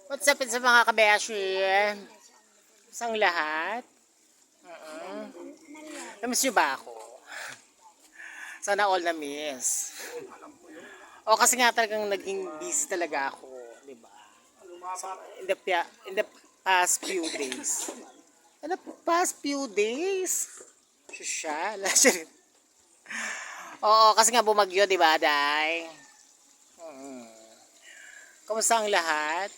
What's up sa mga kabeshi? Isang lahat? Namiss nyo ba ako? Sana all na-miss. O kasi nga talagang naging busy talaga ako, di ba? So, in the past few days. In the past few days? Susya, Oo, kasi nga bumagyo, di ba, Day? Kamusta ang lahat?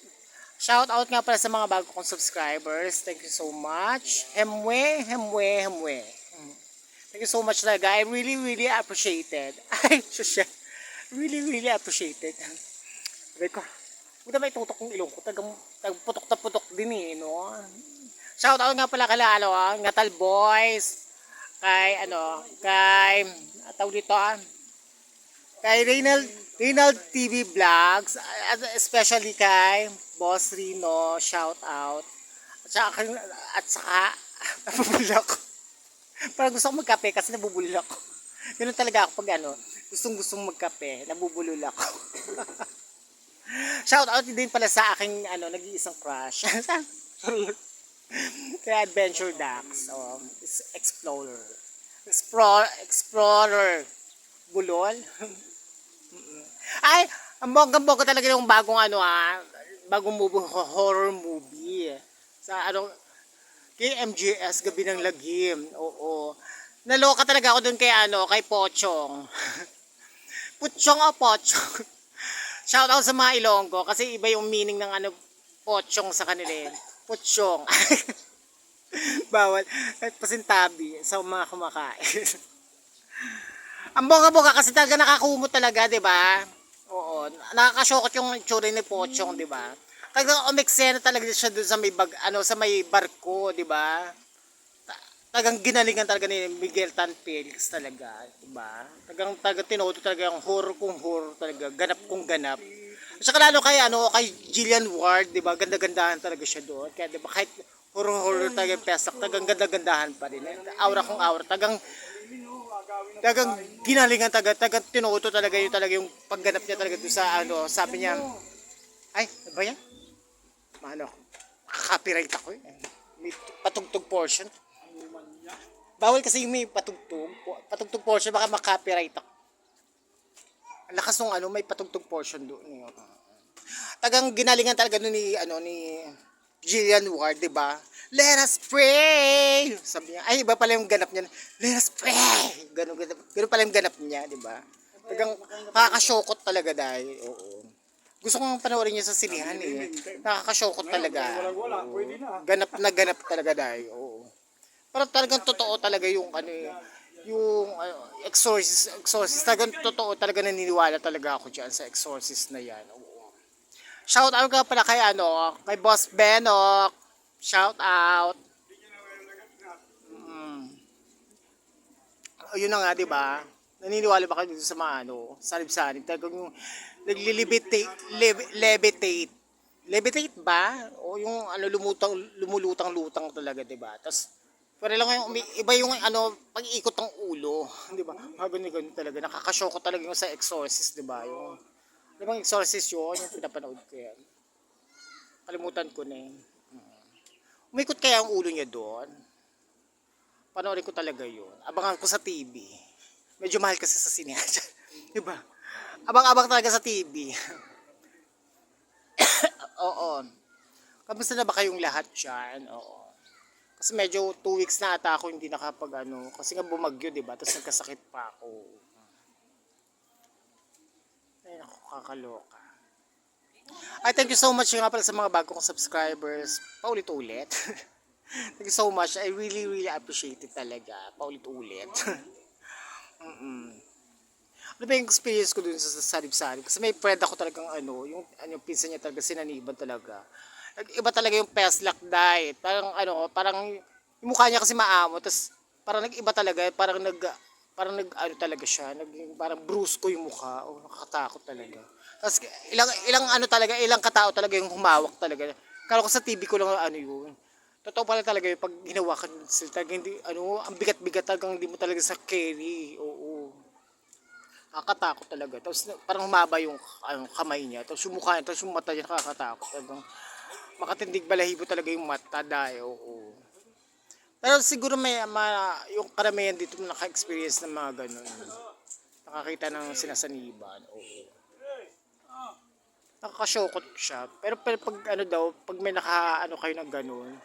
Shout out nga pala sa mga bago kong subscribers. Thank you so much. Hemwe, hemwe, hemwe. Thank you so much talaga. I really, really appreciate it. Ay, susya. Really, really appreciate it. Sabi ko, buta may tutok ng ilong ko. Tagang putok na putok din eh, no? Shout out nga pala kala, Natal Boys. Kay, tawag dito, kay Reynald TV Vlogs, especially kay Boss Rino, shout out. At saka nabubulol ako. Parang gusto ko magkape kasi nabubulol ako. Ganun talaga ako pag gustong magkape, nabubulol ako. Shout out din pala sa aking nag-iisang crush. Kaya Adventure Ducks, Explorer. Explorer. Bulol. Ay, ang bonggang-bongga talaga yung bagong movie, horror movie. Sa kay MGS, Gabi ng Lagim. Oo. Naloka talaga ako dun kay Pochong. Puchong o Pochong. Shout out sa mga Ilonggo kasi iba yung meaning ng Pochong sa kanila eh. Puchong. Bawal. At pasintabi sa mga kumakain. Ang bongga-bongga kasi talaga nakakumot talaga, 'di ba? Oo, nakakasyokot yung itsura ni Pochong, 'di ba? Talagang umeksena talaga siya doon sa may sa may barko, 'di ba? Talagang ginalingan talaga ni Miguel Tan Felix talaga, 'di ba? Talagang tinuto talaga yung horror kung horror talaga, ganap kung ganap. At saka lalo kay Jillian Ward, 'di ba? Ganda-gandahan talaga siya doon. Kaya 'di ba kahit horror talaga yung pesak, talagang ganda-gandahan pa rin. Aura kung aura, talagang ginalingan tagang tinuto talaga yung pagganap niya talaga doon sa sabi niya, ay, ano ba yan? Copyright ako eh. May patugtog portion. Bawal kasi yung may patugtog portion, baka makopyright ako. Ang lakas nung may patugtog portion doon. Tagang ginalingan talaga doon ni Jillian Ward, 'di ba? Let us pray. Sabi niya, ay iba pala yung ganap niya. Let us pray. Ganun pala yung ganap niya, 'di ba? Tagang nakakasyokot talaga dahil. Oo. Gusto kong panoorin niya sa sinihan eh. Nakakasyokot talaga. Ganap talaga dahil. Oo. Pero talagang totoo talaga yung exorcist talagang totoo talaga, naniniwala talaga ako diyan sa exorcist na 'yan. Oo. Shout out ka pala kay Boss Benok. Shout out. Yun na nga, 'di ba? Naniniwala ba kayo dito sa mga sanib-sanib? Talagang yung levitate. Levitate ba? O yung lumulutang-lutang talaga, 'di ba? Tapos para lang yung iba yung pag-ikot ng ulo, 'di ba? Ganun talaga. Nakakasyoko talaga yung sa exorcist, 'di ba? Yung exorcist yun, yung pinapanood ko yan. Kalimutan ko na yun. Umikot kaya ang ulo niya doon? Panoorin ko talaga yun. Abangan ko sa TV. Medyo mahal kasi sa sinehan. Diba? Abang-abang talaga sa TV. Oo. Kamusta na ba kayong lahat dyan? Oo. Kasi medyo 2 weeks na ata ako hindi nakapag kasi nga bumagyo, diba? Tapos nagkasakit pa ako. Ay, naku, kakaloka. Ay, thank you so much nga pala sa mga bago kong subscribers. Paulit-ulit. Thank you so much. I really, really appreciate it talaga. Paulit-ulit. Ano ba yung experience ko dun sa sarib-sarib? Kasi may friend ako talagang yung pinsan niya talaga sinaniban talaga. Iba talaga yung Peslak diet. Parang yung mukha niya kasi maamo. Tapos parang nag-iba talaga. Parang talaga siya. Parang brusko yung mukha. Oh, nakakatakot talaga. Tapos ilang katao talaga yung humawak talaga. Kala ko sa TV ko lang yun. Totoo pala talaga yung pag hinawakan sila talaga hindi, ang bigat-bigat talagang hindi mo talaga sa carry. Oo. Nakakatakot talaga. Tapos parang humaba yung kamay niya. Tapos yung mukha niya, tapos yung mata niya nakakatakot. Talagang Makatindig balahibo talaga yung mata dahil, oo. Pero siguro yung karamihan dito naka-experience ng mga ganun. Nakakita ng sinasaniban, oo. Nakakashokot siya. Pero pag ano daw, pag may ano kayo ng ganun,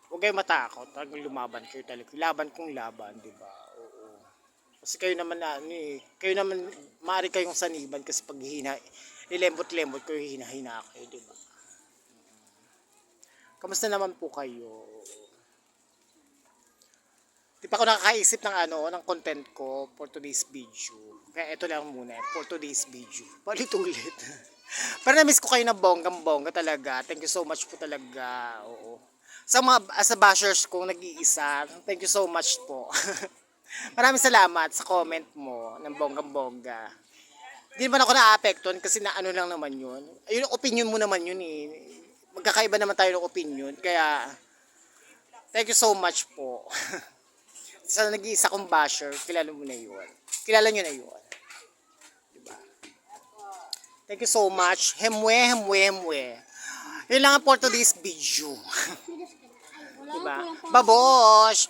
huwag kayong matakot. Talagang lumaban kayo talaga. Laban kung laban, di ba? Oo. Kasi kayo naman kayo naman, maaari kayong saniban kasi pag ilembot-lembot kayo, hina-hina kayo, di ba? Kamusta naman po kayo? Di pa ako nakakaisip ng ng content ko for today's video. Kaya ito lang muna for today's video. Palit-ulit. Pero na-miss ko kayo ng bonggang-bongga talaga. Thank you so much po talaga. Oo. Sa bashers kong nag-iisa, thank you so much po. Maraming salamat sa comment mo ng bonggang-bongga. Hindi naman ako na-apekton kasi na ano lang naman yun. Ayun, opinion mo naman yun eh. Magkakaiba naman tayo ng opinion. Kaya, thank you so much po. Sa nag-iisa kong basher, kilala mo na yun. Kilala nyo na yun. Diba? Thank you so much. Hemwe. Yun lang ang for today's video. Diba? Babosh!